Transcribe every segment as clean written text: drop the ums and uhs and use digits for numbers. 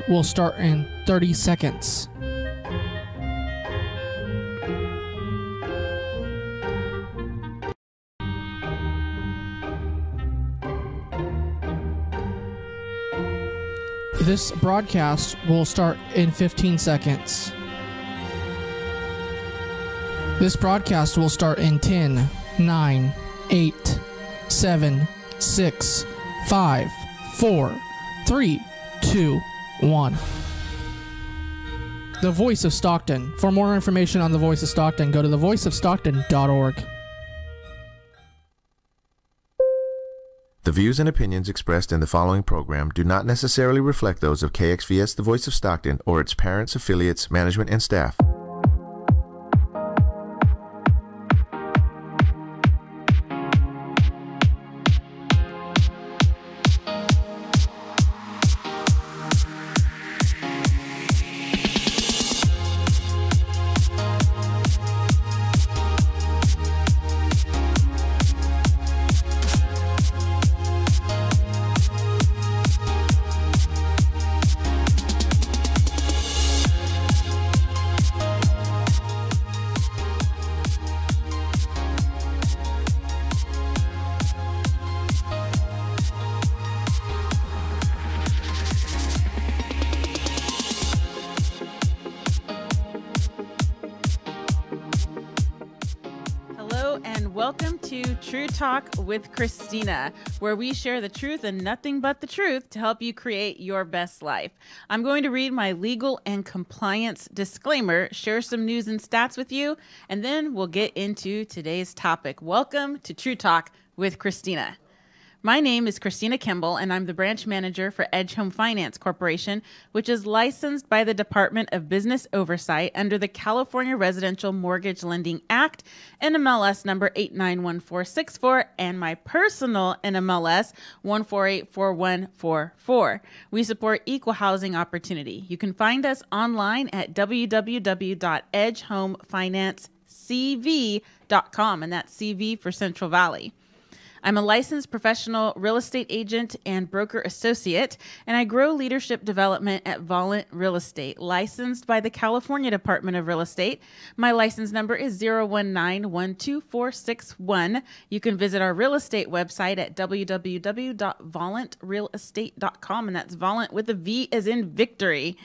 will start in 30 seconds. This broadcast will start in 15 seconds. This broadcast will start in 10, 9, 8, 7, 6, 5, 4, 3, 2, 1. The Voice of Stockton. For more information on The Voice of Stockton, go to thevoiceofstockton.org. The views and opinions expressed in the following program do not necessarily reflect those of KXVS, The Voice of Stockton, or its parents, affiliates, management, and staff. Welcome to True Talk with Christina, where we share the truth and nothing but the truth to help you create your best life. I'm going to read my legal and compliance disclaimer, share some news and stats with you, and then we'll get into today's topic. Welcome to True Talk with Christina. My name is Christina Kimball, and I'm the branch manager for Edge Home Finance Corporation, which is licensed by the Department of Business Oversight under the California Residential Mortgage Lending Act, NMLS number 891464, and my personal NMLS 1484144. We support equal housing opportunity. You can find us online at www.edgehomefinancecv.com, and that's CV for Central Valley. I'm a licensed professional real estate agent and broker associate, and I grow leadership development at Volant Real Estate, licensed by the California Department of Real Estate. My license number is 019-12461. You can visit our real estate website at www.volantrealestate.com, and that's Volant with a V as in victory.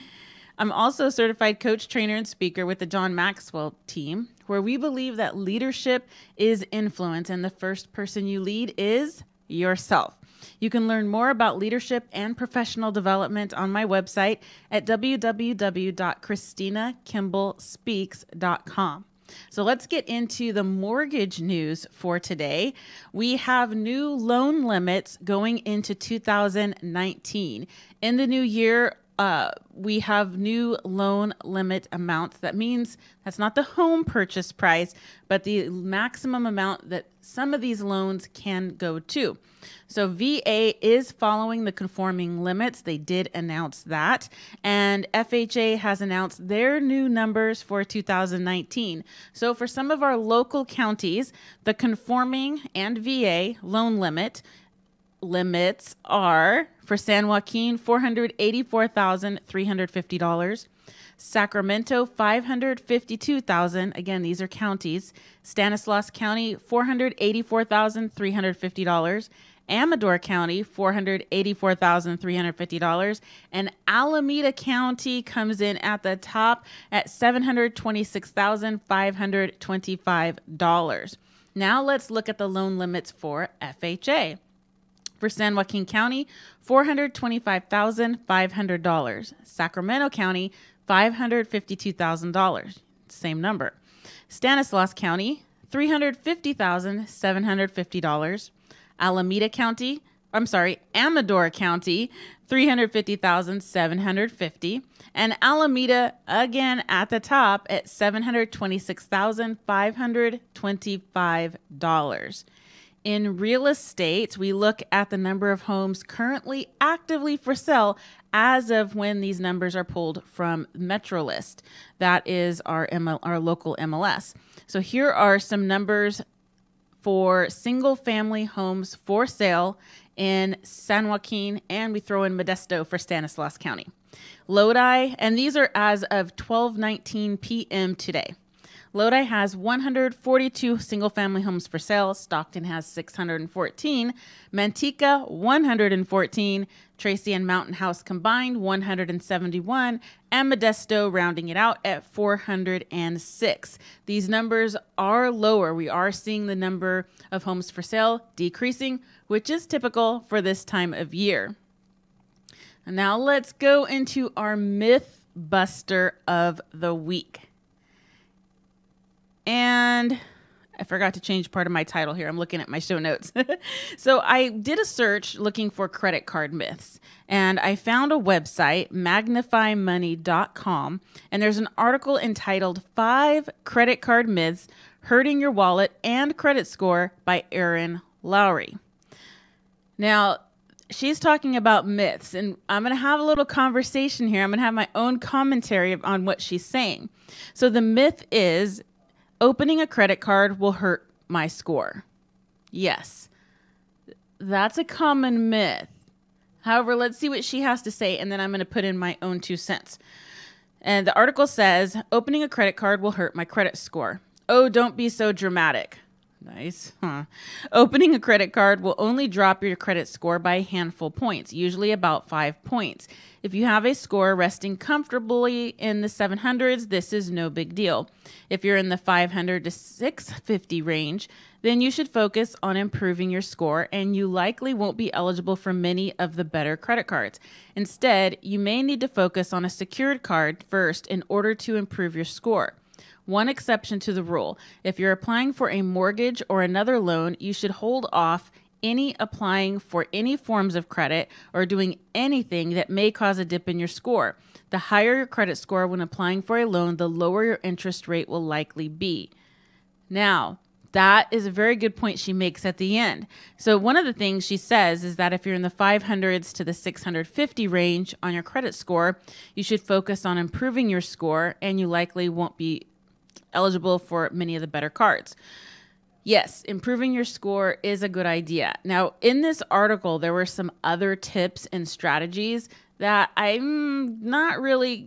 I'm also a certified coach, trainer, and speaker with the John Maxwell team, where we believe that leadership is influence, and the first person you lead is yourself. You can learn more about leadership and professional development on my website at www.christinakimblespeaks.com. So let's get into the mortgage news for today. We have new loan limits going into 2019. In the new year, we have new loan limit amounts. That means that's not the home purchase price, but the maximum amount that some of these loans can go to. So VA is following the conforming limits. They did announce that. And FHA has announced their new numbers for 2019. So for some of our local counties, the conforming and VA loan limits are for San Joaquin, $484,350. Sacramento, $552,000. Again, these are counties. Stanislaus County, $484,350. Amador County, $484,350. And Alameda County comes in at the top at $726,525. Now let's look at the loan limits for FHA. For San Joaquin County, $425,500. Sacramento County, $552,000. Same number. Stanislaus County, $350,750. Amador County, $350,750. And Alameda, again, at the top at $726,525. In real estate, we look at the number of homes currently actively for sale as of when these numbers are pulled from MetroList. That is our local MLS. So here are some numbers for single-family homes for sale in San Joaquin, and we throw in Modesto for Stanislaus County. Lodi, and these are as of 12:19 p.m. today. Lodi has 142 single-family homes for sale. Stockton has 614. Manteca, 114. Tracy and Mountain House combined, 171. And Modesto rounding it out at 406. These numbers are lower. We are seeing the number of homes for sale decreasing, which is typical for this time of year. And now let's go into our myth buster of the week. And I forgot to change part of my title here. I'm looking at my show notes. So I did a search looking for credit card myths, and I found a website, magnifymoney.com, and there's an article entitled 5 Credit Card Myths Hurting Your Wallet and Credit Score by Erin Lowry. Now, she's talking about myths, and I'm going to have a little conversation here. I'm going to have my own commentary on what she's saying. So the myth is, opening a credit card will hurt my score. Yes, that's a common myth. However, let's see what she has to say, and then I'm going to put in my own 2 cents. And the article says, opening a credit card will hurt my credit score. Oh, don't be so dramatic. Nice, huh? Opening a credit card will only drop your credit score by a handful of points, usually about 5 points. If you have a score resting comfortably in the 700s, this is no big deal. If you're in the 500 to 650 range, then you should focus on improving your score, and you likely won't be eligible for many of the better credit cards. Instead, you may need to focus on a secured card first in order to improve your score. One exception to the rule: if you're applying for a mortgage or another loan, you should hold off any applying for any forms of credit or doing anything that may cause a dip in your score. The higher your credit score when applying for a loan, the lower your interest rate will likely be. Now, that is a very good point she makes at the end. So one of the things she says is that if you're in the 500s to the 650 range on your credit score, you should focus on improving your score, and you likely won't be eligible for many of the better cards. Yes, improving your score is a good idea. Now, in this article, there were some other tips and strategies that I'm not really,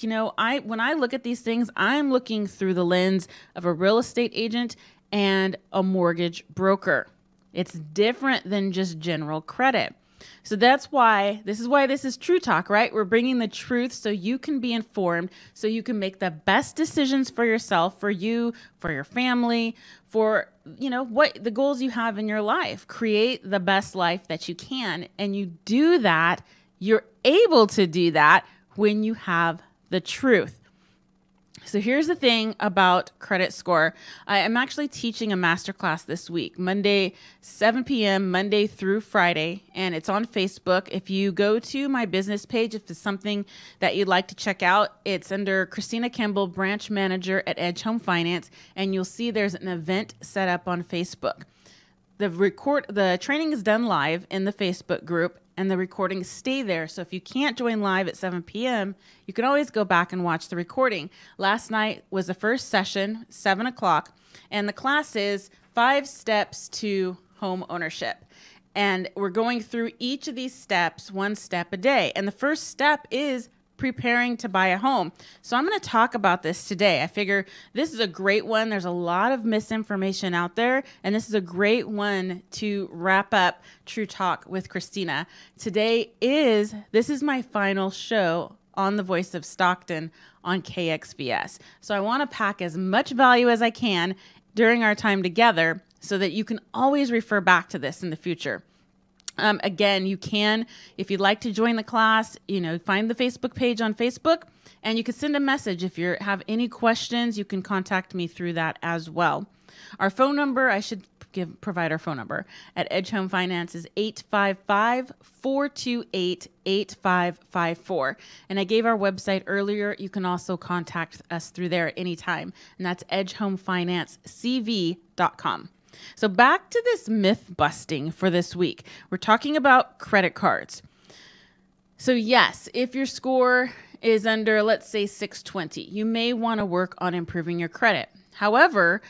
when I look at these things, I'm looking through the lens of a real estate agent and a mortgage broker. It's different than just general credit. So that's why this is True Talk, right? We're bringing the truth so you can be informed, so you can make the best decisions for yourself, for you, for your family, for, what the goals you have in your life. Create the best life that you can. And you do that, you're able to do that when you have the truth. So here's the thing about credit score. I am actually teaching a masterclass this week, Monday, 7 p.m., Monday through Friday, and it's on Facebook. If you go to my business page, if it's something that you'd like to check out, it's under Christina Kimball, Branch Manager at Edge Home Finance, and you'll see there's an event set up on Facebook. The training is done live in the Facebook group, and the recordings stay there. So if you can't join live at 7 p.m., you can always go back and watch the recording. Last night was the first session, 7 o'clock, and the class is 5 steps to home ownership. And we're going through each of these steps, 1 step a day. And the first step is preparing to buy a home. So I'm going to talk about this today. I figure this is a great one. There's a lot of misinformation out there, and this is a great one to wrap up True Talk with Christina. This is my final show on the Voice of Stockton on KXVS. So I want to pack as much value as I can during our time together so that you can always refer back to this in the future. Again, you can, if you'd like to join the class, find the Facebook page on Facebook, and you can send a message. If you have any questions, you can contact me through that as well. Our phone number, provide our phone number at Edge Home Finance is 855-428-8554. And I gave our website earlier. You can also contact us through there at any time, and that's edgehomefinancecv.com. So back to this myth busting for this week. We're talking about credit cards. So yes, if your score is under, let's say 620, you may want to work on improving your credit. However,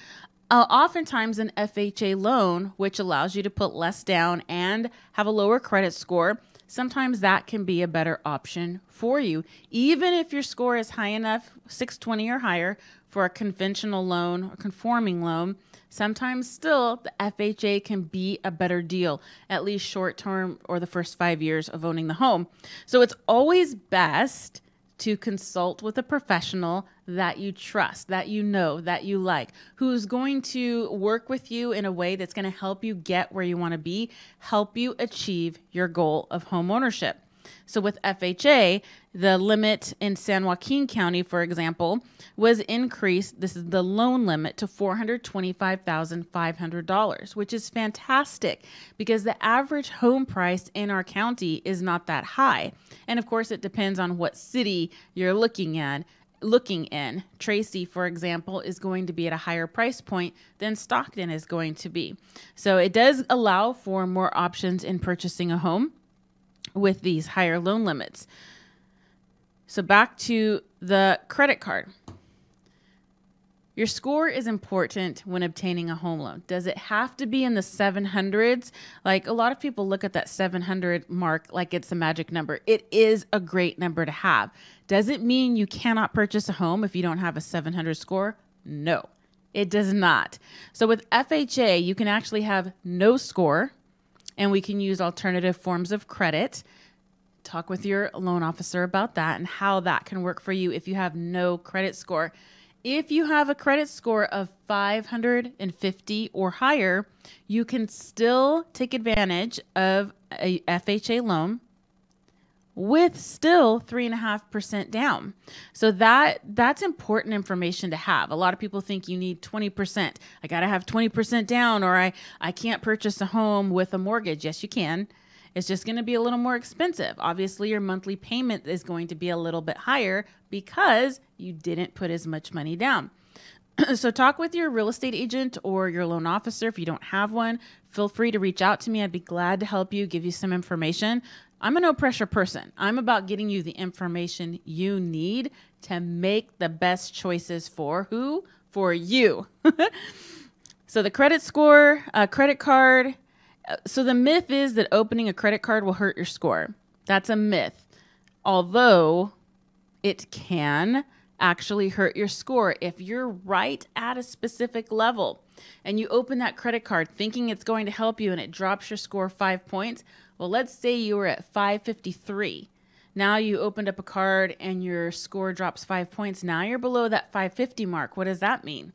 Oftentimes an FHA loan, which allows you to put less down and have a lower credit score, sometimes that can be a better option for you. Even if your score is high enough, 620 or higher, for a conventional loan or conforming loan, sometimes still the FHA can be a better deal, at least short term or the first 5 years of owning the home. So it's always best to consult with a professional that you trust, that you know, that you like, who's going to work with you in a way that's going to help you get where you want to be, help you achieve your goal of home ownership. So with FHA, the limit in San Joaquin County, for example, was increased. This is the loan limit to $425,500, which is fantastic because the average home price in our county is not that high. And of course, it depends on what city you're looking in. Tracy, for example, is going to be at a higher price point than Stockton is going to be. So it does allow for more options in purchasing a home with these higher loan limits. So back to the credit card. Your score is important when obtaining a home loan. Does it have to be in the 700s? Like a lot of people look at that 700 mark like it's a magic number. It is a great number to have. Does it mean you cannot purchase a home if you don't have a 700 score? No, it does not. So with FHA, you can actually have no score, and we can use alternative forms of credit. Talk with your loan officer about that and how that can work for you if you have no credit score. If you have a credit score of 550 or higher, you can still take advantage of a FHA loan with still 3.5% down. So that's important information to have. A lot of people think you need 20%. I got to have 20% down, or I can't purchase a home with a mortgage. Yes, you can. It's just going to be a little more expensive. Obviously, your monthly payment is going to be a little bit higher because you didn't put as much money down. So talk with your real estate agent or your loan officer. If you don't have one, feel free to reach out to me. I'd be glad to help you, give you some information. I'm a no pressure person. I'm about getting you the information you need to make the best choices for who? For you. So the credit score, credit card. So the myth is that opening a credit card will hurt your score. That's a myth. Although it can actually hurt your score if you're right at a specific level and you open that credit card thinking it's going to help you and it drops your score 5 points. Well, let's say you were at 553. Now you opened up a card and your score drops 5 points. Now you're below that 550 mark. What does that mean?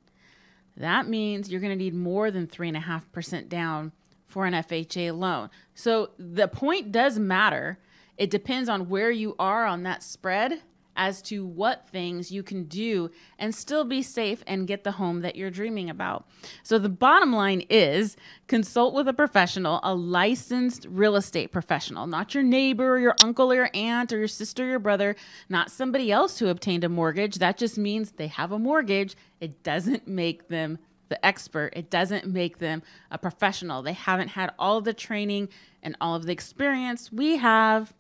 That means you're going to need more than 3.5% down for an FHA loan. So the point does matter. It depends on where you are on that spread as to what things you can do and still be safe and get the home that you're dreaming about. So the bottom line is consult with a professional, a licensed real estate professional, not your neighbor or your uncle or your aunt or your sister or your brother, not somebody else who obtained a mortgage. That just means they have a mortgage. It doesn't make them the expert. It doesn't make them a professional. They haven't had all of the training and all of the experience we have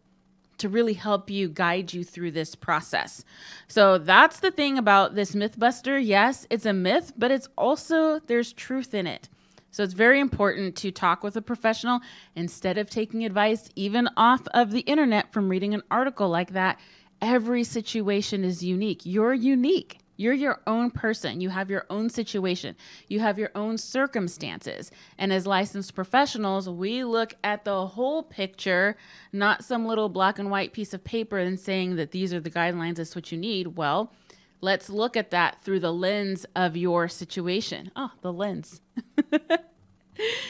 to really help you, guide you through this process. So that's the thing about this Mythbuster. Yes, it's a myth, but it's also, there's truth in it. So it's very important to talk with a professional instead of taking advice even off of the internet from reading an article like that. Every situation is unique. You're unique. You're your own person. You have your own situation. You have your own circumstances. And as licensed professionals, we look at the whole picture, not some little black and white piece of paper and saying that these are the guidelines, that's what you need. Well, let's look at that through the lens of your situation. Oh, the lens.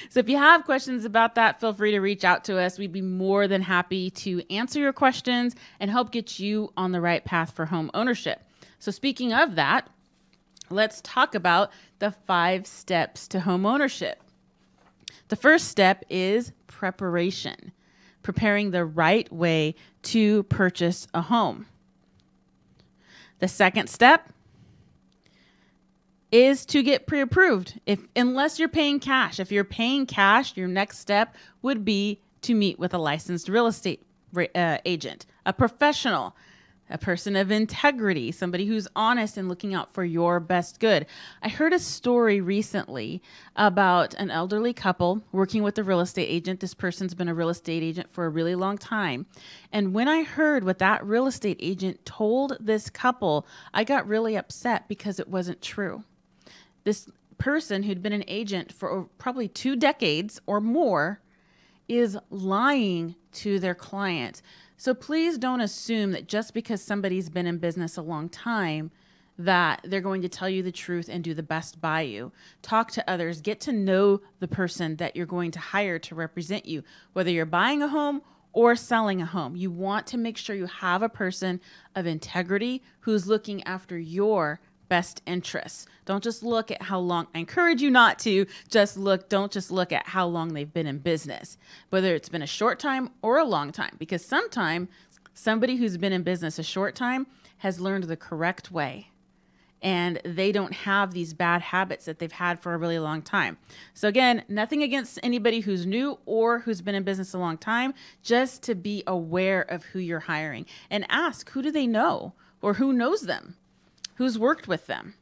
So if you have questions about that, feel free to reach out to us. We'd be more than happy to answer your questions and help get you on the right path for home ownership. So speaking of that, let's talk about the 5 steps to home ownership. The first step is preparation, preparing the right way to purchase a home. The second step is to get pre-approved. Unless you're paying cash. If you're paying cash, your next step would be to meet with a licensed real estate agent, a professional. a person of integrity, somebody who's honest and looking out for your best good. I heard a story recently about an elderly couple working with a real estate agent. This person's been a real estate agent for a really long time. And when I heard what that real estate agent told this couple, I got really upset because it wasn't true. This person who'd been an agent for probably 2 decades or more is lying to their client. So please don't assume that just because somebody's been in business a long time that they're going to tell you the truth and do the best by you. Talk to others. Get to know the person that you're going to hire to represent you, whether you're buying a home or selling a home. You want to make sure you have a person of integrity who's looking after your best interests. Don't just look at how long. I encourage you not to don't just look at how long they've been in business, whether it's been a short time or a long time, because sometimes somebody who's been in business a short time has learned the correct way and they don't have these bad habits that they've had for a really long time. So again, nothing against anybody who's new or who's been in business a long time, just to be aware of who you're hiring and ask, who do they know or who knows them? Who's worked with them?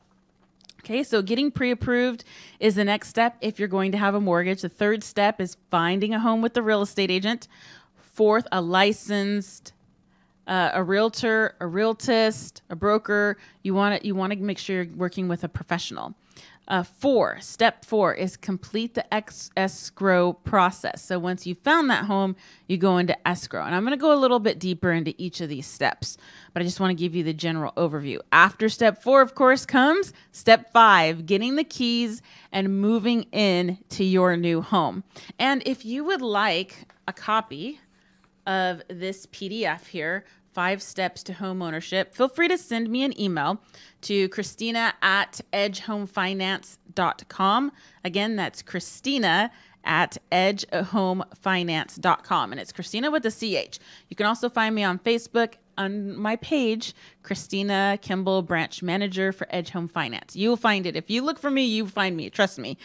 Okay, so getting pre-approved is the next step if you're going to have a mortgage. The third step is finding a home with the real estate agent. Fourth, a licensed, a realtor, a realtist, a broker. You want to make sure you're working with a professional. Step four is complete the escrow process. So once you found that home, you go into escrow. And I'm going to go a little bit deeper into each of these steps, but I just want to give you the general overview. After step 4, of course, comes step 5, getting the keys and moving in to your new home. And if you would like a copy of this PDF here, 5 Steps to Home Ownership, feel free to send me an email to Christina@edgehomefinance.com. Again, that's Christina@edgehomefinance.com. And it's Christina with a CH. You can also find me on Facebook on my page, Christina Kimball, Branch Manager for Edge Home Finance. You'll find it. If you look for me, you find me. Trust me.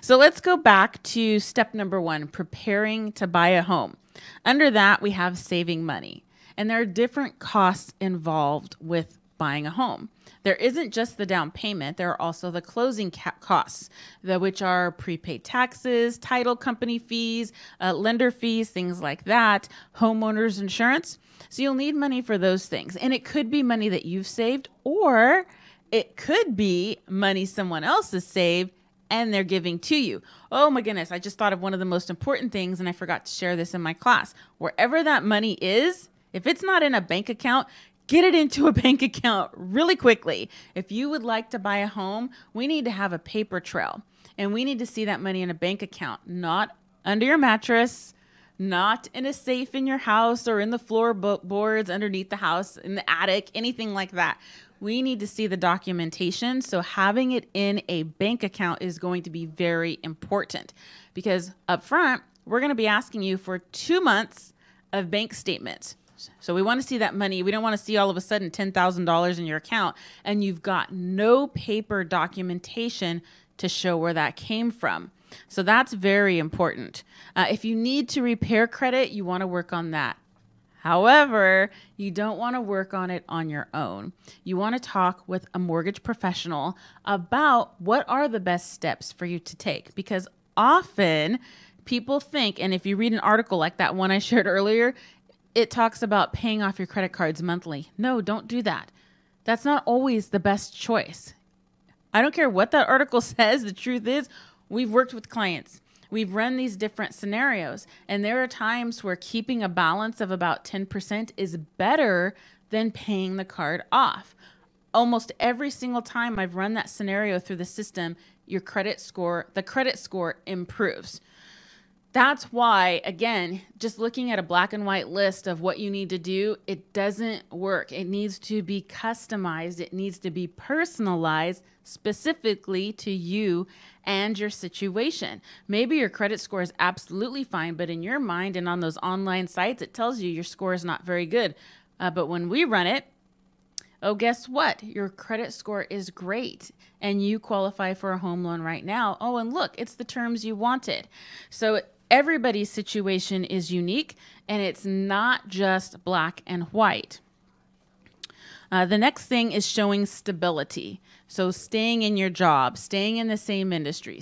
So let's go back to step number 1, preparing to buy a home. Under that, we have saving money. And there are different costs involved with buying a home. There isn't just the down payment. There are also the closing costs, which are prepaid taxes, title company fees, lender fees, things like that, homeowners insurance. So you'll need money for those things. And it could be money that you've saved, or it could be money someone else has saved and they're giving to you. Oh my goodness, I just thought of one of the most important things and I forgot to share this in my class. Wherever that money is, if it's not in a bank account, get it into a bank account really quickly. If you would like to buy a home, we need to have a paper trail and we need to see that money in a bank account, not under your mattress, not in a safe in your house or in the floorboards underneath the house, in the attic, anything like that. We need to see the documentation. So having it in a bank account is going to be very important because up front, we're going to be asking you for 2 months of bank statements. So we want to see that money. We don't want to see all of a sudden $10,000 in your account and you've got no paper documentation to show where that came from. So that's very important. If you need to repair credit, you want to work on that. However, you don't want to work on it on your own. You want to talk with a mortgage professional about what are the best steps for you to take, because often people think, and if you read an article like that one I shared earlier, it talks about paying off your credit cards monthly. No, don't do that. That's not always the best choice. I don't care what that article says. The truth is, we've worked with clients. We've run these different scenarios, and there are times where keeping a balance of about 10% is better than paying the card off. Almost every single time I've run that scenario through the system, the credit score improves. That's why, again, just looking at a black and white list of what you need to do, it doesn't work. It needs to be customized. It needs to be personalized specifically to you and your situation. Maybe your credit score is absolutely fine, but in your mind and on those online sites, it tells you your score is not very good. But when we run it, oh, guess what? Your credit score is great and you qualify for a home loan right now. Oh, and look, it's the terms you wanted. So everybody's situation is unique and it's not just black and white. The next thing is showing stability. So staying in your job, staying in the same industry,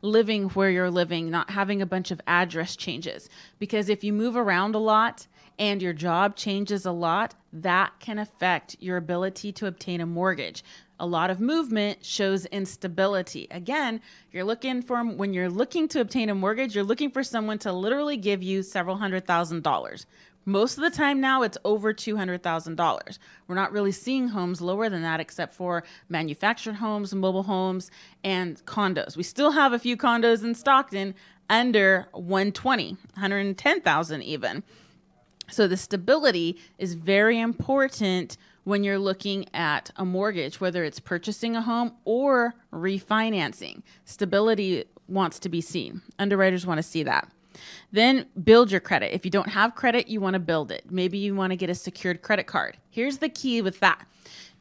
living where you're living, not having a bunch of address changes. Because if you move around a lot and your job changes a lot, that can affect your ability to obtain a mortgage. A lot of movement shows instability. Again, when you're looking to obtain a mortgage, you're looking for someone to literally give you several $100,000. Most of the time now, it's over $200,000. We're not really seeing homes lower than that, except for manufactured homes, mobile homes, and condos. We still have a few condos in Stockton under 110,000 even. So the stability is very important when you're looking at a mortgage, whether it's purchasing a home or refinancing. Stability wants to be seen. Underwriters want to see that. Then build your credit. If you don't have credit, you want to build it. Maybe you want to get a secured credit card. Here's the key with that.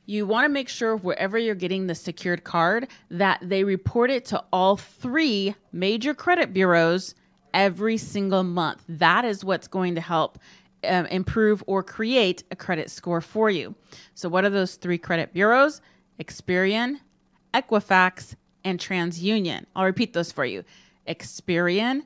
You want to make sure wherever you're getting the secured card that they report it to all 3 major credit bureaus every single month. That is what's going to help improve or create a credit score for you. So what are those 3 credit bureaus? Experian, Equifax, and TransUnion. I'll repeat those for you. Experian,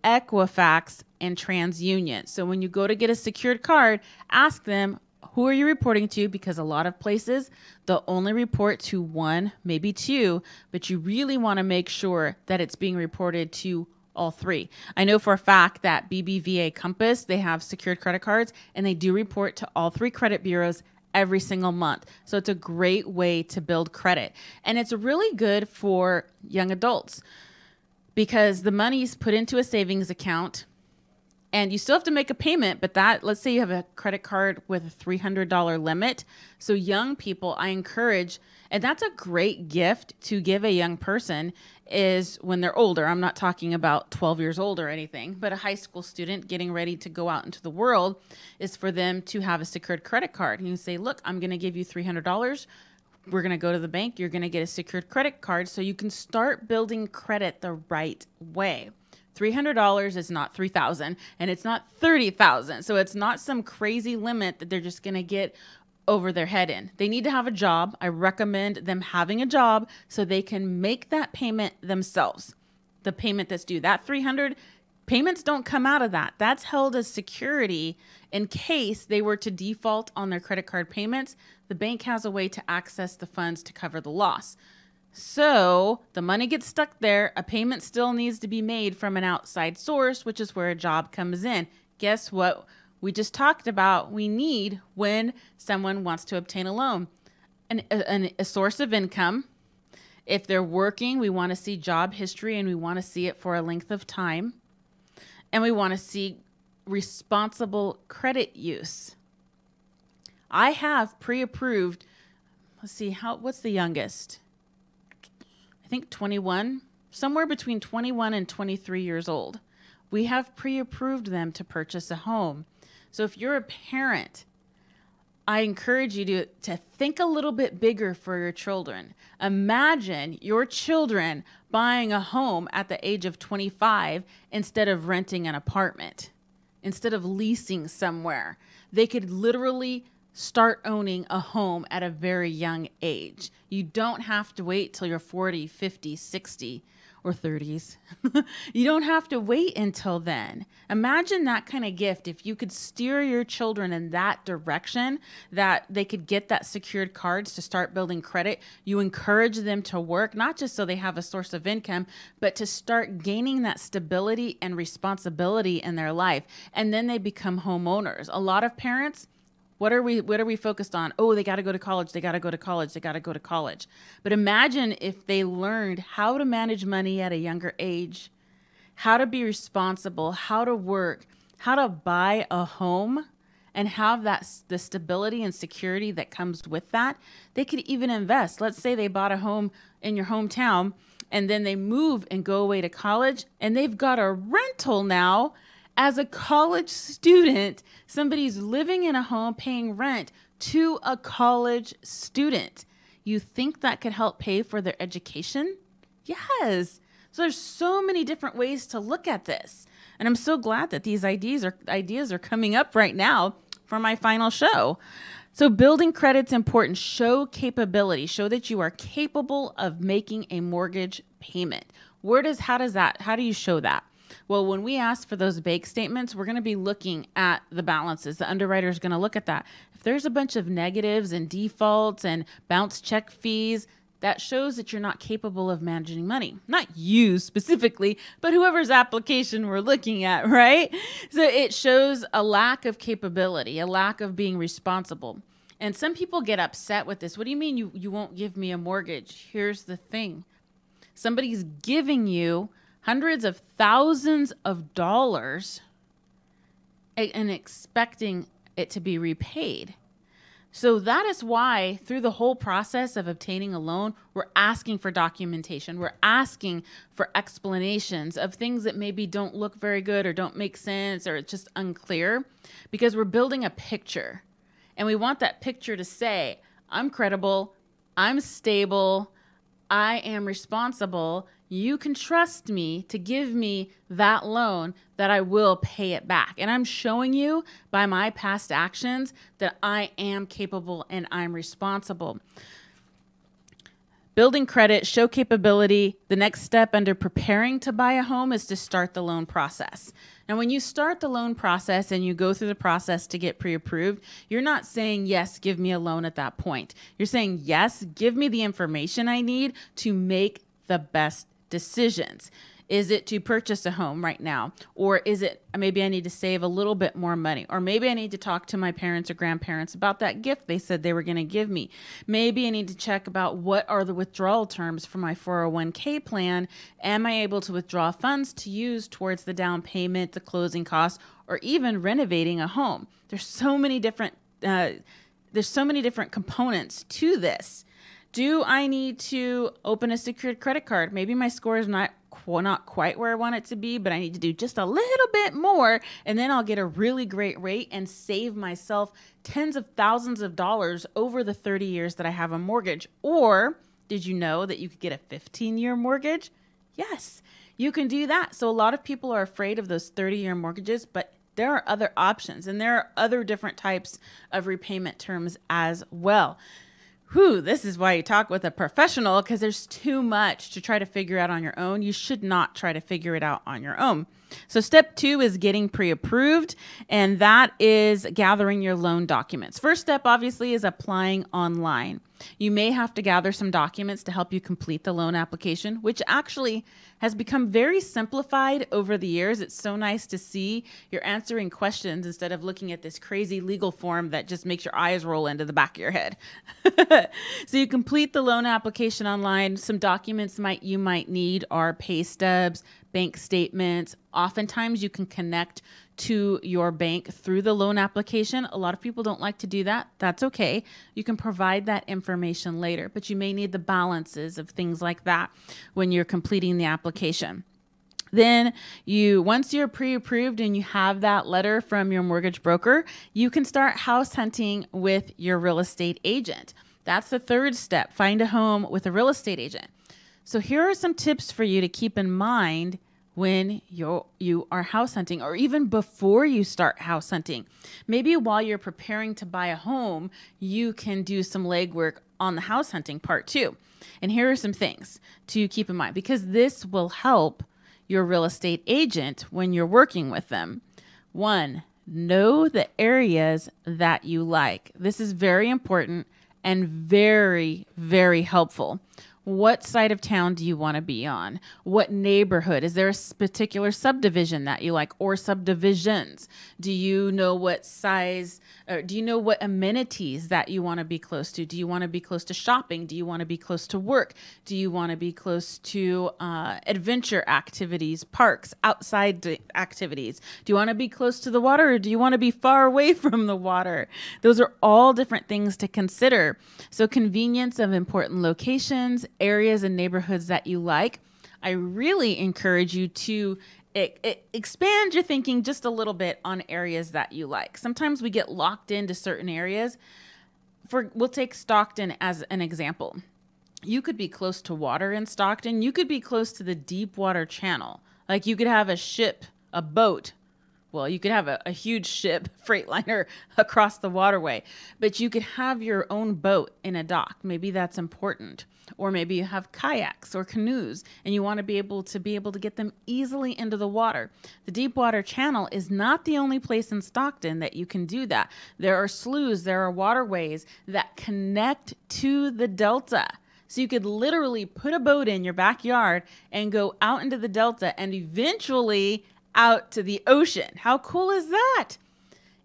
Equifax, and TransUnion. So when you go to get a secured card, ask them, who are you reporting to? Because a lot of places, they'll only report to 1, maybe 2, but you really want to make sure that it's being reported to all 3. I know for a fact that BBVA Compass, they have secured credit cards, and they do report to all 3 credit bureaus every single month. So it's a great way to build credit. And it's really good for young adults because the money's put into a savings account and you still have to make a payment, but let's say you have a credit card with a $300 limit. So young people, I encourage, and that's a great gift to give a young person is when they're older. I'm not talking about 12 years old or anything, but a high school student getting ready to go out into the world is for them to have a secured credit card. And you say, look, I'm going to give you $300. We're going to go to the bank. You're going to get a secured credit card so you can start building credit the right way. $300 is not $3,000 and it's not $30,000. So it's not some crazy limit that they're just going to get over their head in. They need to have a job. I recommend them having a job so they can make that payment themselves. The payment that's due, that $300, payments don't come out of that. That's held as security in case they were to default on their credit card payments. The bank has a way to access the funds to cover the loss. So the money gets stuck there. A payment still needs to be made from an outside source, which is where a job comes in. Guess what? We just talked about we need when someone wants to obtain a loan, a source of income. If they're working, we want to see job history and we want to see it for a length of time. And we want to see responsible credit use. I have pre-approved, let's see, what's the youngest? I think 21, somewhere between 21 and 23 years old. We have pre-approved them to purchase a home. So if you're a parent, I encourage you to think a little bit bigger for your children. Imagine your children buying a home at the age of 25 instead of renting an apartment, instead of leasing somewhere. They could literally start owning a home at a very young age. You don't have to wait till you're 40, 50, 60, or 30s. You don't have to wait until then. Imagine that kind of gift. If you could steer your children in that direction, that they could get that secured cards to start building credit. You encourage them to work, not just so they have a source of income, but to start gaining that stability and responsibility in their life. And then they become homeowners. A lot of parents, what are we focused on? Oh, they got to go to college. They got to go to college. They got to go to college. But imagine if they learned how to manage money at a younger age, how to be responsible, how to work, how to buy a home and have the stability and security that comes with that. They could even invest. Let's say they bought a home in your hometown and then they move and go away to college and they've got a rental now. As a college student, somebody's living in a home paying rent to a college student. You think that could help pay for their education? Yes. So there's so many different ways to look at this. And I'm so glad that these ideas are coming up right now for my final show. So building credit's important. Show capability. Show that you are capable of making a mortgage payment. How do you show that? Well, when we ask for those bank statements, we're going to be looking at the balances. The underwriter is going to look at that. If there's a bunch of negatives and defaults and bounce check fees, that shows that you're not capable of managing money. Not you specifically, but whoever's application we're looking at, right? So it shows a lack of capability, a lack of being responsible. And some people get upset with this. What do you mean you won't give me a mortgage? Here's the thing. Somebody's giving you hundreds of thousands of dollars and expecting it to be repaid. So that is why through the whole process of obtaining a loan, we're asking for documentation. We're asking for explanations of things that maybe don't look very good or don't make sense or it's just unclear, because we're building a picture. And we want that picture to say, I'm credible, I'm stable, I am responsible. You can trust me to give me that loan that I will pay it back. And I'm showing you by my past actions that I am capable and I'm responsible. Building credit, show capability. The next step under preparing to buy a home is to start the loan process. Now, when you start the loan process and you go through the process to get pre-approved, you're not saying, yes, give me a loan at that point. You're saying, yes, give me the information I need to make the best decisions. Is it to purchase a home right now? Or is it maybe I need to save a little bit more money? Or maybe I need to talk to my parents or grandparents about that gift they said they were going to give me. Maybe I need to check about what are the withdrawal terms for my 401k plan. Am I able to withdraw funds to use towards the down payment, the closing costs, or even renovating a home? There's so many different components to this. Do I need to open a secured credit card? Maybe my score is not quite where I want it to be, but I need to do just a little bit more, and then I'll get a really great rate and save myself tens of thousands of dollars over the 30 years that I have a mortgage. Or did you know that you could get a 15-year mortgage? Yes, you can do that. So a lot of people are afraid of those 30-year mortgages, but there are other options, and there are other different types of repayment terms as well. This is why you talk with a professional, because there's too much to try to figure out on your own. You should not try to figure it out on your own. So step 2 is getting pre-approved, and that is gathering your loan documents. First step, obviously, is applying online. You may have to gather some documents to help you complete the loan application, which actually has become very simplified over the years. It's so nice to see you're answering questions instead of looking at this crazy legal form that just makes your eyes roll into the back of your head. So you complete the loan application online. Some documents you might need are pay stubs, bank statements. Oftentimes you can connect to your bank through the loan application. A lot of people don't like to do that. That's okay. You can provide that information later, but you may need the balances of things like that when you're completing the application. Then once you're pre-approved and you have that letter from your mortgage broker, you can start house hunting with your real estate agent. That's the third step. Find a home with a real estate agent. So here are some tips for you to keep in mind when you are house hunting, or even before you start house hunting. Maybe while you're preparing to buy a home, you can do some legwork on the house hunting part too. And here are some things to keep in mind, because this will help your real estate agent when you're working with them. 1, know the areas that you like. This is very important and very, very helpful. What side of town do you want to be on? What neighborhood? Is there a particular subdivision that you like, or subdivisions? Do you know what size, or do you know what amenities that you want to be close to? Do you want to be close to shopping? Do you want to be close to work? Do you want to be close to adventure activities, parks, outside activities? Do you want to be close to the water, or do you want to be far away from the water? Those are all different things to consider. So convenience of important locations, areas and neighborhoods that you like. I really encourage you to expand your thinking just a little bit on areas that you like. Sometimes we get locked into certain areas. We'll take Stockton as an example. You could be close to water in Stockton. You could be close to the deep water channel. Like you could have a boat well, you could have a huge ship, freightliner, across the waterway, but you could have your own boat in a dock. Maybe that's important. Or maybe you have kayaks or canoes and you want to be able to get them easily into the water. The Deepwater Channel is not the only place in Stockton that you can do that. There are sloughs, there are waterways that connect to the delta. So you could literally put a boat in your backyard and go out into the delta and eventually out to the ocean. How cool is that?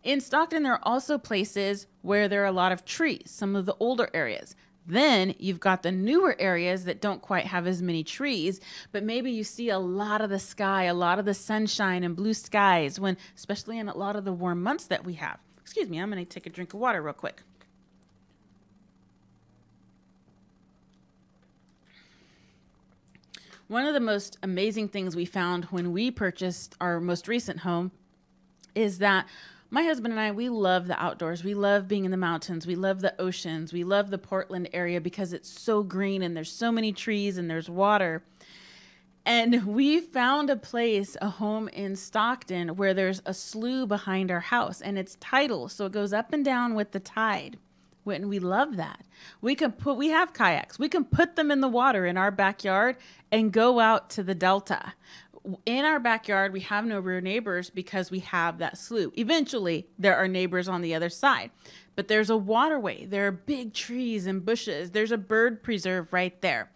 In Stockton, there are also places where there are a lot of trees, some of the older areas. Then you've got the newer areas that don't quite have as many trees, but maybe you see a lot of the sky, a lot of the sunshine and blue skies, when, especially in a lot of the warm months that we have. Excuse me, I'm going to take a drink of water real quick. One of the most amazing things we found when we purchased our most recent home is that my husband and I, we love the outdoors. We love being in the mountains. We love the oceans. We love the Portland area because it's so green and there's so many trees and there's water. And we found a place, a home in Stockton, where there's a slough behind our house and it's tidal. So it goes up and down with the tide. And we love that. We have kayaks. We can put them in the water in our backyard and go out to the delta. In our backyard, we have no rear neighbors because we have that slough. Eventually, there are neighbors on the other side. But there's a waterway. There are big trees and bushes. There's a bird preserve right there.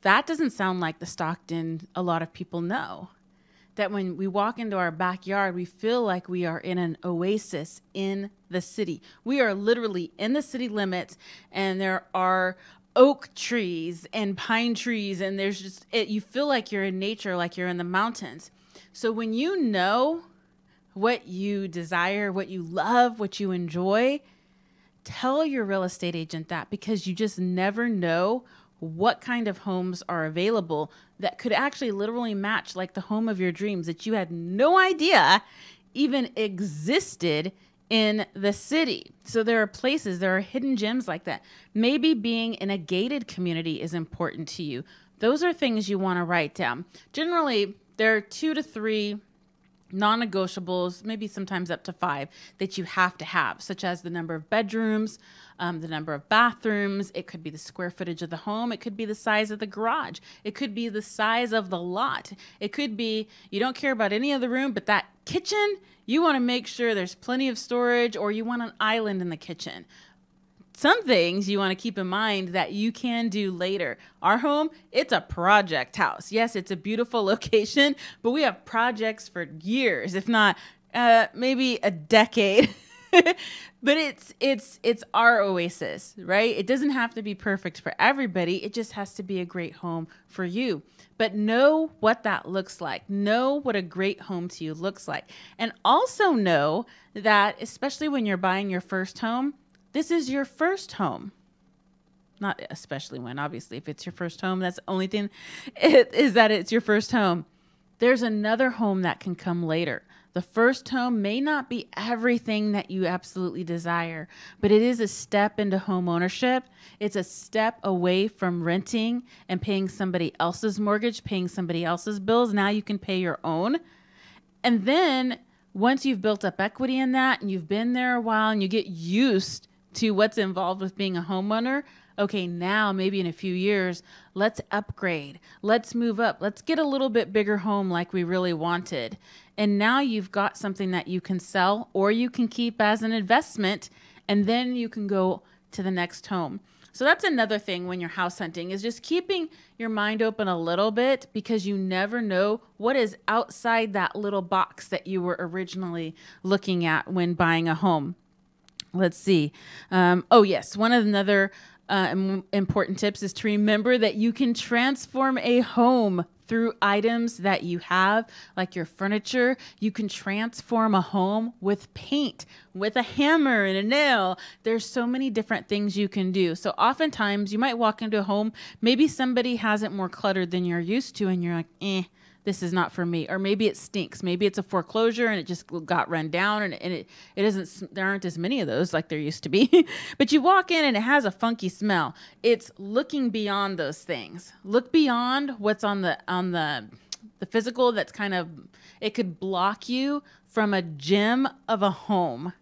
That doesn't sound like the Stockton a lot of people know. That when we walk into our backyard, we feel like we are in an oasis in the city. We are literally in the city limits, and there are oak trees and pine trees, and there's just you feel like you're in nature, like you're in the mountains. So when you know what you desire, what you love, what you enjoy, tell your real estate agent that, because you just never know what kind of homes are available that could actually literally match like the home of your dreams that you had no idea even existed in the city. So there are places, there are hidden gems like that. Maybe being in a gated community is important to you. Those are things you want to write down. Generally, there are 2 to 3 non-negotiables, maybe sometimes up to 5, that you have to have, such as the number of bedrooms, the number of bathrooms. It could be the square footage of the home. It could be the size of the garage. It could be the size of the lot. It could be you don't care about any other room, but that kitchen, you want to make sure there's plenty of storage, or you want an island in the kitchen. Some things you want to keep in mind that you can do later. Our home, it's a project house. Yes, it's a beautiful location, but we have projects for years, if not maybe a decade. But it's our oasis, right? It doesn't have to be perfect for everybody. It just has to be a great home for you. But know what that looks like. Know what a great home to you looks like. And also know that, especially when you're buying your first home, this is your first home. Not especially when, obviously, if it's your first home, that's the only thing is that it's your first home. There's another home that can come later. The first home may not be everything that you absolutely desire, but it is a step into home ownership. It's a step away from renting and paying somebody else's mortgage, paying somebody else's bills. Now you can pay your own. And then once you've built up equity in that and you've been there a while and you get used to what's involved with being a homeowner, okay, now maybe in a few years, let's upgrade. Let's move up. Let's get a little bit bigger home like we really wanted. And now you've got something that you can sell or you can keep as an investment, and then you can go to the next home. So that's another thing when you're house hunting, is just keeping your mind open a little bit, because you never know what is outside that little box that you were originally looking at when buying a home. Let's see. Oh, yes. One of another important tips is to remember that you can transform a home through items that you have, like your furniture. You can transform a home with paint, with a hammer and a nail. There's so many different things you can do. So oftentimes you might walk into a home, maybe somebody has it more cluttered than you're used to, and you're like, this is not for me. Or maybe it stinks. Maybe it's a foreclosure and it just got run down, and it isn't, there aren't as many of those like there used to be. But you walk in and it has a funky smell. It's looking beyond those things. Look beyond what's on the the physical that's it could block you from a gem of a home.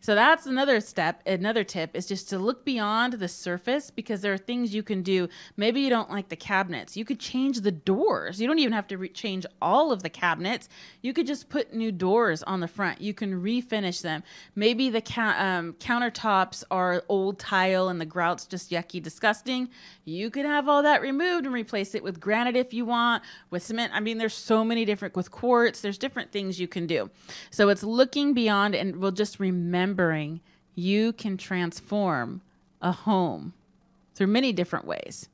So that's another step. Another tip is just to look beyond the surface, because there are things you can do. Maybe you don't like the cabinets. You could change the doors. You don't even have to change all of the cabinets. You could just put new doors on the front. You can refinish them. Maybe the countertops are old tile and the grout's just yucky, disgusting. You could have all that removed and replace it with granite if you want, with cement. I mean, there's so many different, with quartz, there's different things you can do. So it's looking beyond, and we'll just remembering you can transform a home through many different ways.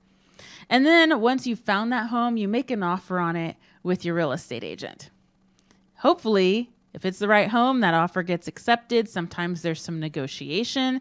And then once you've found that home, you make an offer on it with your real estate agent. Hopefully, if it's the right home, that offer gets accepted. Sometimes there's some negotiation.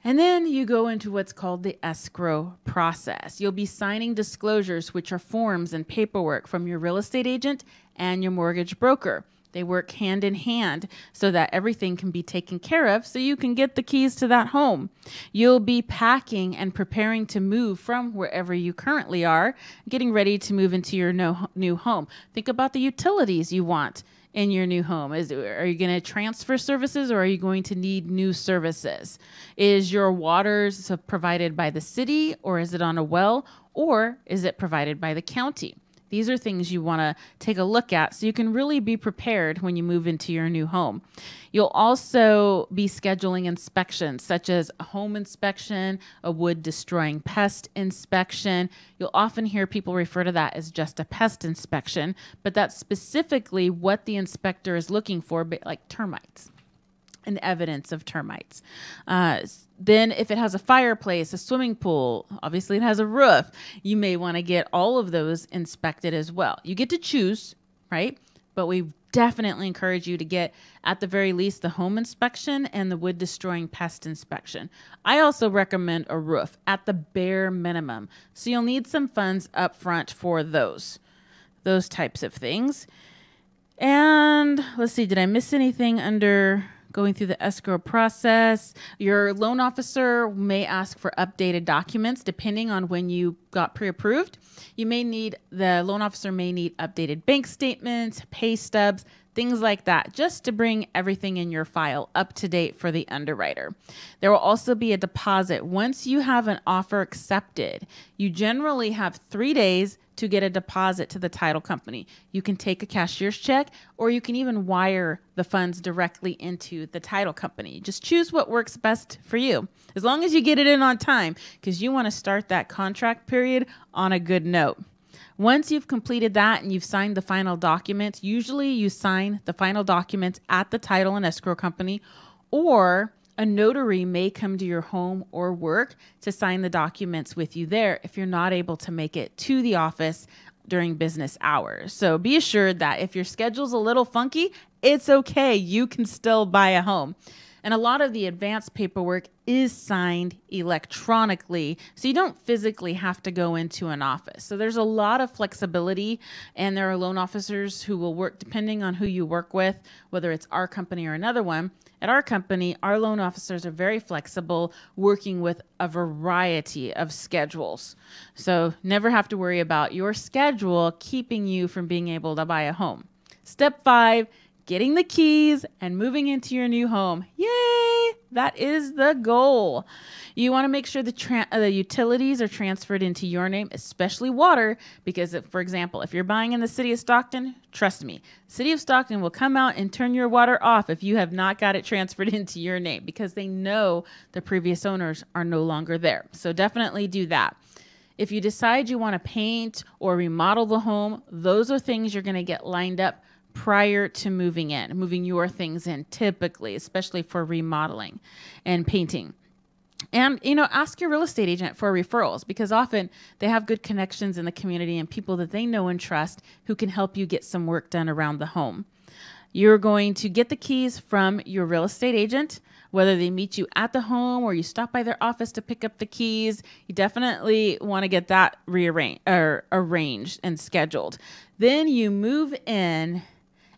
And then you go into what's called the escrow process. You'll be signing disclosures, which are forms and paperwork from your real estate agent and your mortgage broker. They work hand in hand so that everything can be taken care of so you can get the keys to that home. You'll be packing and preparing to move from wherever you currently are, getting ready to move into your new home. Think about the utilities you want in your new home. Are you going to transfer services, or are you going to need new services? Is your water provided by the city, or is it on a well, or is it provided by the county? These are things you want to take a look at so you can really be prepared when you move into your new home. You'll also be scheduling inspections, such as a home inspection, a wood-destroying pest inspection. You'll often hear people refer to that as just a pest inspection, but that's specifically what the inspector is looking for, like termites and evidence of termites. Then if it has a fireplace, a swimming pool, obviously it has a roof, you may want to get all of those inspected as well. You get to choose, right? But we definitely encourage you to get, at the very least, the home inspection and the wood destroying pest inspection. I also recommend a roof at the bare minimum. So you'll need some funds up front for those types of things. And let's see, did I miss anything under going through the escrow process? Your loan officer may ask for updated documents depending on when you got pre-approved. The loan officer may need updated bank statements, pay stubs, things like that, just to bring everything in your file up to date for the underwriter. There will also be a deposit. Once you have an offer accepted, you generally have 3 days to get a deposit to the title company. You can take a cashier's check, or you can even wire the funds directly into the title company. Just choose what works best for you, as long as you get it in on time, because you want to start that contract period on a good note. Once you've completed that and you've signed the final documents, usually you sign the final documents at the title and escrow company, or a notary may come to your home or work to sign the documents with you there if you're not able to make it to the office during business hours. So be assured that if your schedule's a little funky, it's okay. You can still buy a home. And a lot of the advanced paperwork is signed electronically, so you don't physically have to go into an office. So there's a lot of flexibility, and there are loan officers who will work depending on who you work with, whether it's our company or another one. At our company, our loan officers are very flexible, working with a variety of schedules. So never have to worry about your schedule keeping you from being able to buy a home. Step 5, getting the keys and moving into your new home. Yay! That is the goal. You want to make sure the utilities are transferred into your name, especially water, because for example, if you're buying in the city of Stockton, trust me, city of Stockton will come out and turn your water off if you have not got it transferred into your name, because they know the previous owners are no longer there. So definitely do that. If you decide you want to paint or remodel the home, those are things you're going to get lined up prior to moving your things in, typically, especially for remodeling and painting. And, ask your real estate agent for referrals, because often they have good connections in the community and people that they know and trust who can help you get some work done around the home. You're going to get the keys from your real estate agent, whether they meet you at the home or you stop by their office to pick up the keys. You definitely want to get that arranged and scheduled. Then you move in.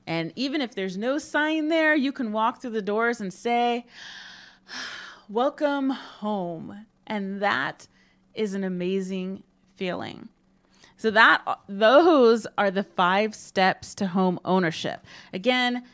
And even if there's no sign there, you can walk through the doors and say, "Welcome home." And that is an amazing feeling. So those are the 5 steps to home ownership. Again,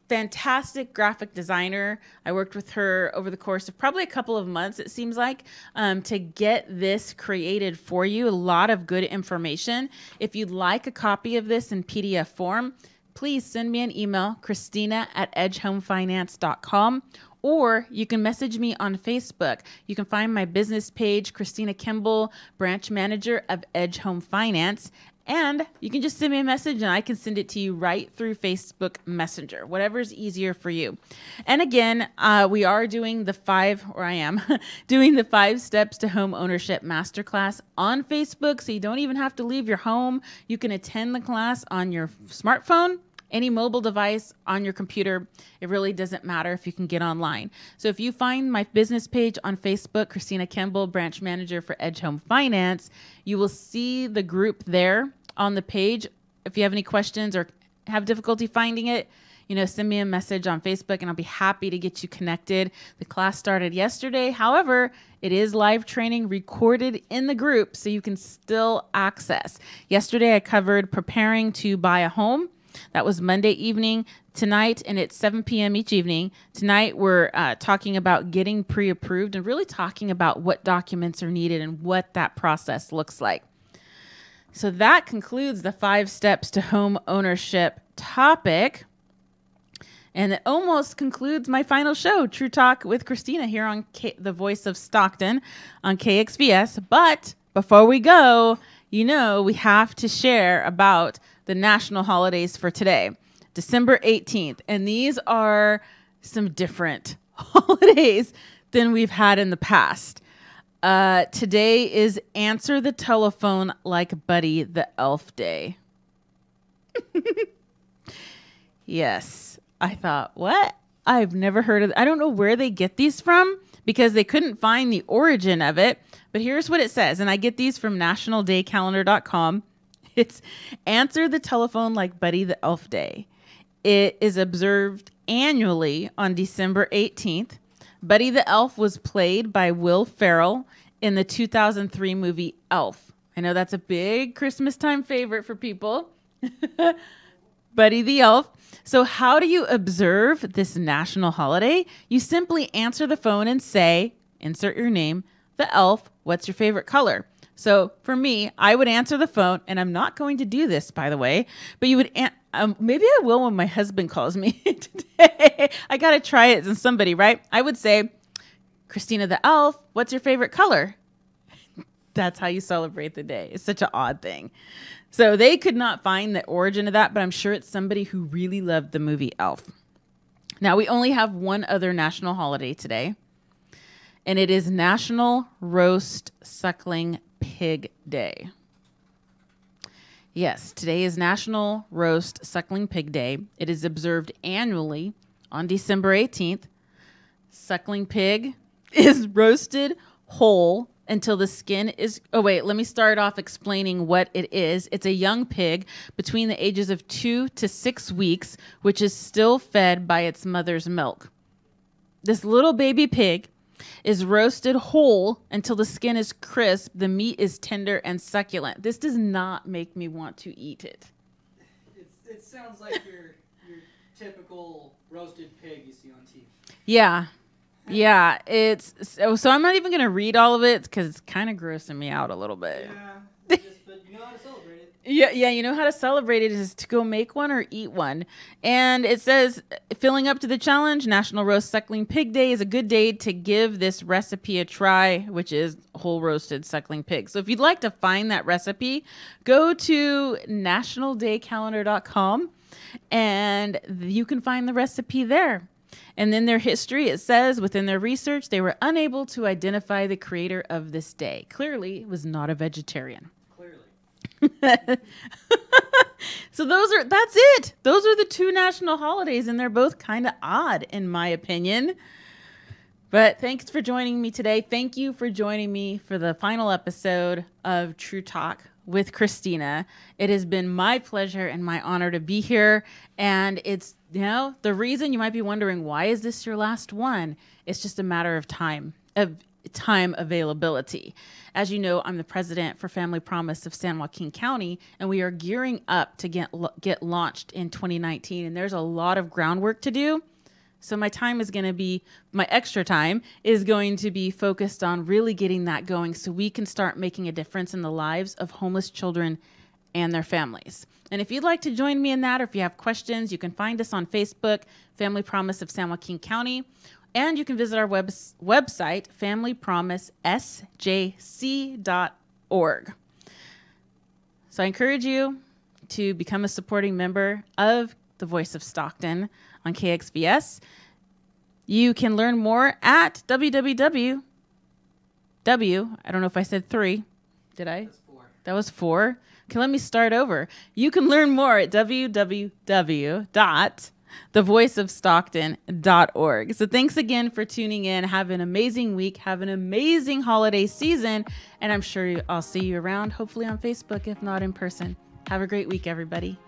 fantastic graphic designer. I worked with her over the course of probably a couple of months, it seems like, to get this created for you. A lot of good information. If you'd like a copy of this in PDF form, please send me an email, Christina@edgehomefinance.com, or you can message me on Facebook. You can find my business page, Christina Kimball, branch manager of Edge Home Finance. And you can just send me a message and I can send it to you right through Facebook Messenger, whatever's easier for you. And again, we are doing I am doing the 5 steps to home ownership masterclass on Facebook. So you don't even have to leave your home. You can attend the class on your smartphone, any mobile device, on your computer. It really doesn't matter if you can get online. So if you find my business page on Facebook, Christina Kimball, branch manager for Edge Home Finance, you will see the group there on the page. If you have any questions or have difficulty finding it, send me a message on Facebook and I'll be happy to get you connected. The class started yesterday. However, it is live training recorded in the group, so you can still access. Yesterday, I covered preparing to buy a home. That was Monday evening. Tonight, and it's 7 p.m. each evening. Tonight, we're talking about getting pre-approved and really talking about what documents are needed and what that process looks like. So that concludes the 5 steps to home ownership topic. And it almost concludes my final show, True Talk with Christina, here on the Voice of Stockton on KXVS. But before we go, we have to share about the national holidays for today, December 18th. And these are some different holidays than we've had in the past. Today is Answer the Telephone Like Buddy the Elf Day. Yes. I thought, what? I've never heard of I don't know where they get these from because they couldn't find the origin of it. But here's what it says. And I get these from nationaldaycalendar.com. It's Answer the Telephone Like Buddy the Elf Day. It is observed annually on December 18th. Buddy the Elf was played by Will Ferrell in the 2003 movie Elf. I know that's a big Christmas time favorite for people. Buddy the Elf. So how do you observe this national holiday? You simply answer the phone and say, insert your name, the elf, what's your favorite color? So for me, I would answer the phone, and I'm not going to do this, by the way, but you would, maybe I will when my husband calls me today. I got to try it in somebody, right? I would say, Christina the elf, what's your favorite color? That's how you celebrate the day. It's such an odd thing. So they could not find the origin of that, but I'm sure it's somebody who really loved the movie Elf. Now, we only have one other national holiday today, and it is National Roast Suckling Pig Day. Yes, today is National Roast Suckling Pig Day. It is observed annually on December 18th. Suckling pig is roasted whole until the skin is... Oh, wait, let me start off explaining what it is. It's a young pig between the ages of 2 to 6 weeks, which is still fed by its mother's milk. This little baby pig is roasted whole until the skin is crisp, the meat is tender and succulent. This does not make me want to eat it. It sounds like your typical roasted pig you see on TV. Yeah. Yeah, it's so I'm not even going to read all of it because it's kind of grossing me out a little bit. Yeah, but you know how to celebrate it. Yeah, you know how to celebrate it is to go make one or eat one. And it says, filling up to the challenge, National Roast Suckling Pig Day is a good day to give this recipe a try, which is whole roasted suckling pig. So if you'd like to find that recipe, go to nationaldaycalendar.com and you can find the recipe there. And then their history, it says within their research, they were unable to identify the creator of this day. Clearly, it was not a vegetarian. Clearly. So that's it. Those are the 2 national holidays, and they're both kind of odd, in my opinion. But thanks for joining me today. Thank you for joining me for the final episode of True Talk with Christina. It has been my pleasure and my honor to be here. And it's, the reason you might be wondering, why is this your last one? It's just a matter of time. time availability. As you know, I'm the president for Family Promise of San Joaquin County, and we are gearing up to get launched in 2019. And there's a lot of groundwork to do. So my extra time is going to be focused on really getting that going so we can start making a difference in the lives of homeless children and their families. And if you'd like to join me in that, or if you have questions, you can find us on Facebook, Family Promise of San Joaquin County, and you can visit our website, familypromisesjc.org. So I encourage you to become a supporting member of the Voice of Stockton on KXVS. You can learn more at www. I don't know if I said 3. Did I? That's 4. That was 4. Okay, let me start over. You can learn more at www.thevoiceofstockton.org. So thanks again for tuning in. Have an amazing week. Have an amazing holiday season. And I'm sure I'll see you around, hopefully on Facebook, if not in person. Have a great week, everybody.